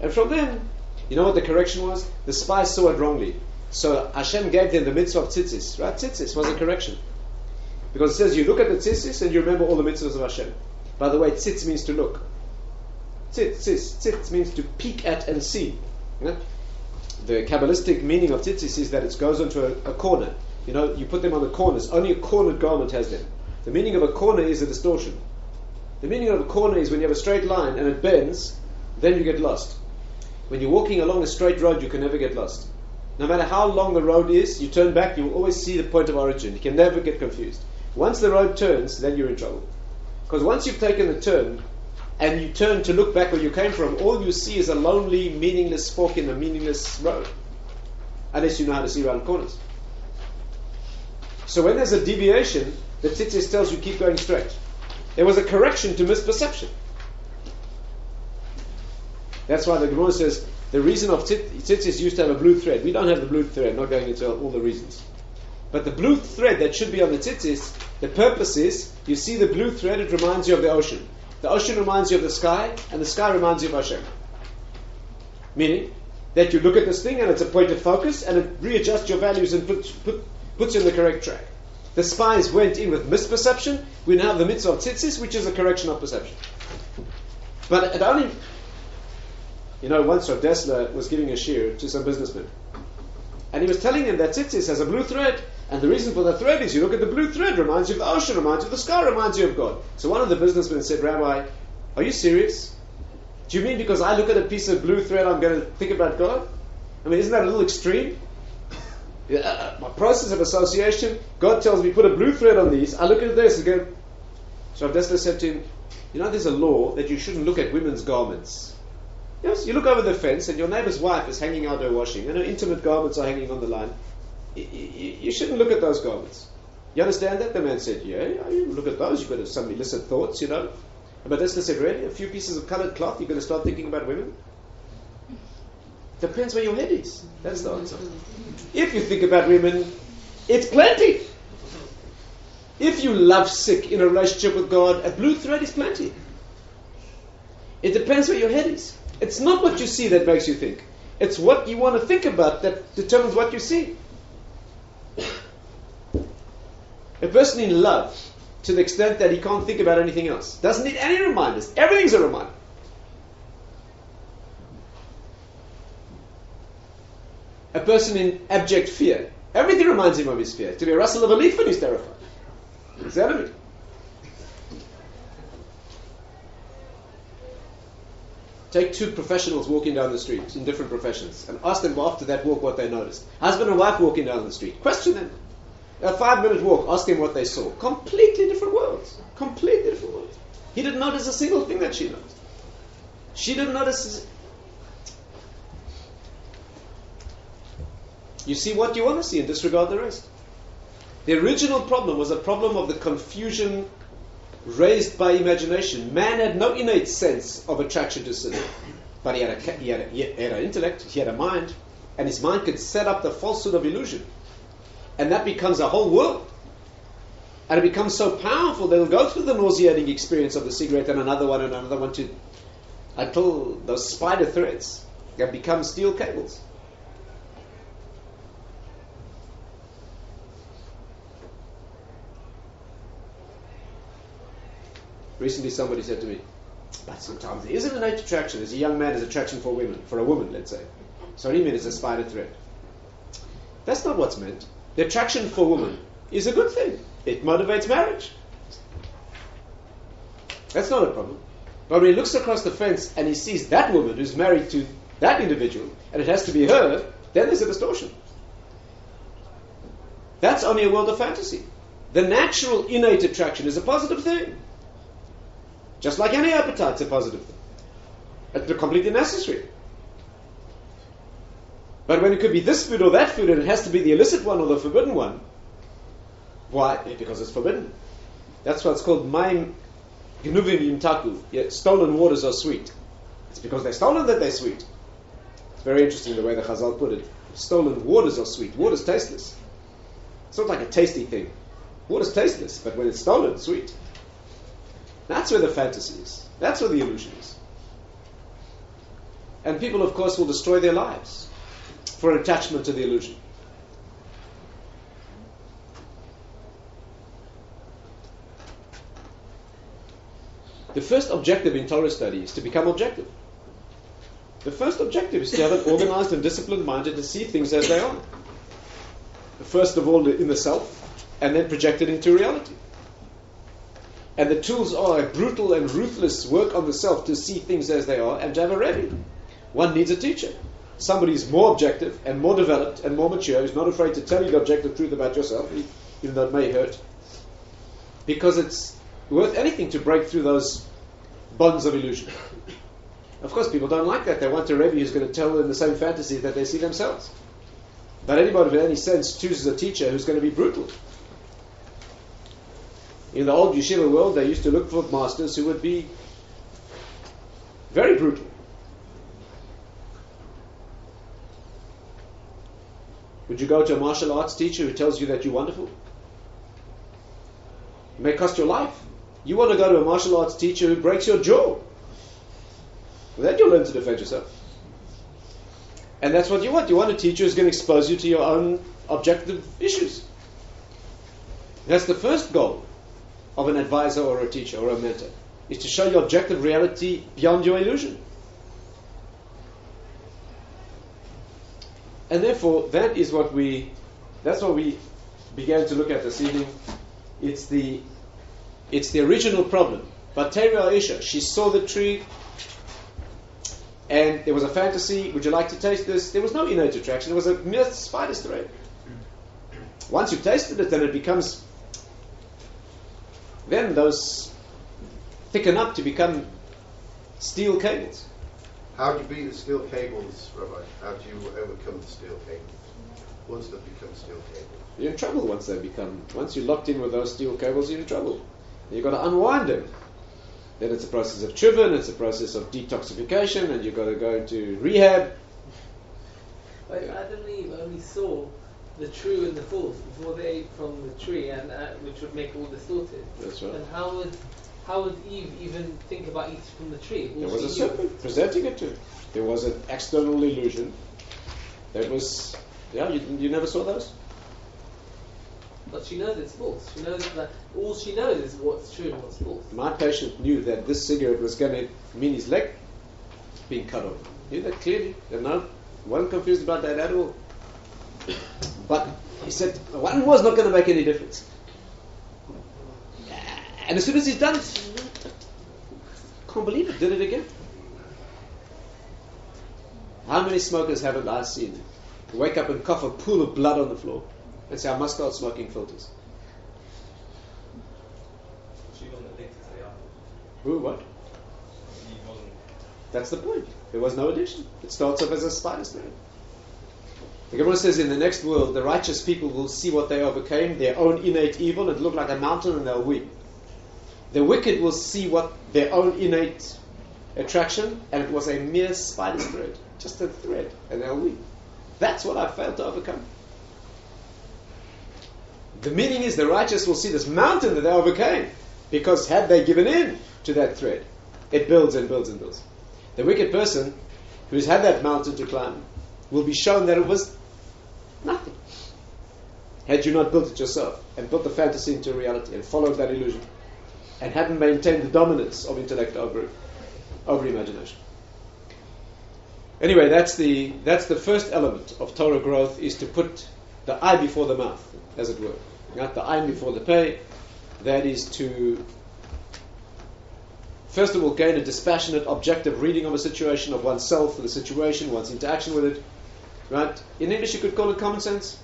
And from then, you know what the correction was? The spies saw it wrongly. So Hashem gave them the mitzvah of tzitzis. Right? Tzitzis was a correction. Because it says you look at the tzitzis and you remember all the mitzvahs of Hashem. By the way, tzitz means to look. Tzitz means to peek at and see. Yeah? The Kabbalistic meaning of tzitzis is that it goes onto a corner. You know, you put them on the corners. Only a cornered garment has them. The meaning of a corner is a distortion. The meaning of a corner is when you have a straight line and it bends, then you get lost. When you're walking along a straight road, you can never get lost. No matter how long the road is, you turn back, you will always see the point of origin. You can never get confused. Once the road turns, then you're in trouble. Because once you've taken the turn, and you turn to look back where you came from, all you see is a lonely, meaningless fork in a meaningless road. Unless you know how to see around corners. So when there's a deviation, the tzitzis tells you keep going straight. There was a correction to misperception. That's why the Gemara says the reason of tzitzis used to have a blue thread. We don't have the blue thread, not going into all the reasons. But the blue thread that should be on the tzitzis, the purpose is, you see the blue thread, it reminds you of the ocean. The ocean reminds you of the sky, and the sky reminds you of Hashem. Meaning that you look at this thing and it's a point of focus, and it readjusts your values and puts you on the correct track. The spies went in with misperception. We now have the mitzvah of tzitzis, which is a correction of perception. But it only... You know, once Rav Dessler was giving a shir to some businessmen, and he was telling them that tzitzis has a blue thread, and the reason for the thread is you look at the blue thread, reminds you of the ocean, reminds you of the sky, reminds you of God. So one of the businessmen said, Rabbi, are you serious? Do you mean because I look at a piece of blue thread I'm going to think about God? I mean, isn't that a little extreme? My process of association, God tells me put a blue thread on these, I look at this and go... So Rav Dessler said to him, you know, there's a law that you shouldn't look at women's garments. Yes, you look over the fence and your neighbor's wife is hanging out her washing and her intimate garments are hanging on the line. You shouldn't look at those garments. You understand that? The man said, yeah, you look at those, you've got some illicit thoughts, you know. But Esther said, really? A few pieces of colored cloth, you're going to start thinking about women? Depends where your head is. That's the answer. If you think about women, it's plenty. If you love sick in a relationship with God, a blue thread is plenty. It depends where your head is. It's not what you see that makes you think. It's what you want to think about that determines what you see. A person in love, to the extent that he can't think about anything else, doesn't need any reminders. Everything's a reminder. A person in abject fear, everything reminds him of his fear. To be a rustle of a leaf when he's terrified. It's the enemy. Take two professionals walking down the street in different professions and ask them after that walk what they noticed. Husband and wife walking down the street. Question them. A 5-minute walk. Ask them what they saw. Completely different worlds. Completely different worlds. He didn't notice a single thing that she noticed. She didn't notice. You see what you want to see and disregard the rest. The original problem was a problem of the confusion raised by imagination. Man had no innate sense of attraction to sin, but he had an intellect, he had a mind, and his mind could set up the falsehood of illusion, and that becomes a whole world, and it becomes so powerful that it'll go through the nauseating experience of the cigarette and another one until those spider threads have become steel cables. Recently somebody said to me, but sometimes there is an innate attraction. As a young man, there's attraction for women, for a woman, let's say. So what do you mean it's a spider thread? That's not what's meant. The attraction for a woman is a good thing. It motivates marriage. That's not a problem. But when he looks across the fence and he sees that woman who's married to that individual, and it has to be her, then there's a distortion. That's only a world of fantasy. The natural innate attraction is a positive thing. Just like any appetite's a positive thing. It's completely necessary. But when it could be this food or that food, and it has to be the illicit one or the forbidden one, why? Because it's forbidden. That's why it's called Maim Gnuvim Yimtaku. Yet stolen waters are sweet. It's because they're stolen that they're sweet. It's very interesting the way the Chazal put it. Stolen waters are sweet. Water's tasteless. It's not like a tasty thing. Water's tasteless, but when it's stolen, it's sweet. That's where the fantasy is. That's where the illusion is. And people, of course, will destroy their lives for an attachment to the illusion. The first objective in Torah study is to become objective. The first objective is to have an organized and disciplined mind and to see things as they are. First of all, in the self, and then project it into reality. And the tools are a brutal and ruthless work on the self to see things as they are and to have a Rebbe. One needs a teacher. Somebody who's more objective and more developed and more mature, who's not afraid to tell you the objective truth about yourself, even though it may hurt. Because it's worth anything to break through those bonds of illusion. Of course, people don't like that. They want a Rebbe who's going to tell them the same fantasy that they see themselves. But anybody with any sense chooses a teacher who's going to be brutal. In the old yeshiva world, they used to look for masters who would be very brutal. Would you go to a martial arts teacher who tells you that you're wonderful? It may cost your life. You want to go to a martial arts teacher who breaks your jaw. Well, then you'll learn to defend yourself. And that's what you want. You want a teacher who's going to expose you to your own objective issues. That's the first goal of an advisor or a teacher or a mentor, is to show you objective reality beyond your illusion. And therefore, that's what we began to look at this evening. It's the original problem. Batera Isha, she saw the tree, and there was a fantasy. Would you like to taste this? There was no innate attraction. It was a mere spider's thread. Once you've tasted it, then it becomes. Then those thicken up to become steel cables. How do you beat the steel cables, Rabbi? How do you overcome the steel cables once they become steel cables? You're in trouble once you're locked in with those steel cables, you're in trouble. You've got to unwind them. Then it's a process of tshuva, and it's a process of detoxification, and you've got to go into rehab. But Adam and Eve only saw the true and the false before they ate from the tree, and which would make all distorted. That's right. And how would Eve even think about eating from the tree? There was a serpent presenting it to her. There was an external illusion. That was, you never saw those? But she knows it's false. She knows that all she knows is what's true and what's false. My patient knew that this cigarette was going to mean his leg being cut off. He knew that clearly. And wasn't confused about that at all. But he said, one was not going to make any difference. And as soon as he's done it, can't believe it, did it again. How many smokers haven't I seen wake up and cough a pool of blood on the floor and say, I must start smoking filters? She wasn't addicted to the alcohol. Who, what? He wasn't. That's the point. There was no addiction. It starts off as a spider's thread. The Gemara says in the next world, the righteous people will see what they overcame, their own innate evil, it looked like a mountain, and they'll weep. The wicked will see what their own innate attraction, and it was a mere spider's thread, just a thread, and they'll weep. That's what I failed to overcome. The meaning is the righteous will see this mountain that they overcame, because had they given in to that thread, it builds and builds and builds. The wicked person who's had that mountain to climb will be shown that it was nothing. Had you not built it yourself and built the fantasy into reality and followed that illusion and hadn't maintained the dominance of intellect over imagination. Anyway, that's the first element of Torah growth, is to put the eye before the mouth, as it were. Not the eye before the pay. That is to, first of all, gain a dispassionate, objective reading of a situation, of oneself, the situation, one's interaction with it. Right? In English, you could call it common sense.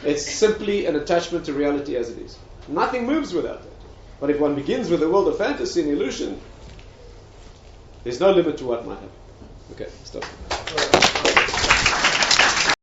It's simply an attachment to reality as it is. Nothing moves without that. But if one begins with the world of fantasy and illusion, there's no limit to what might happen. Okay, stop.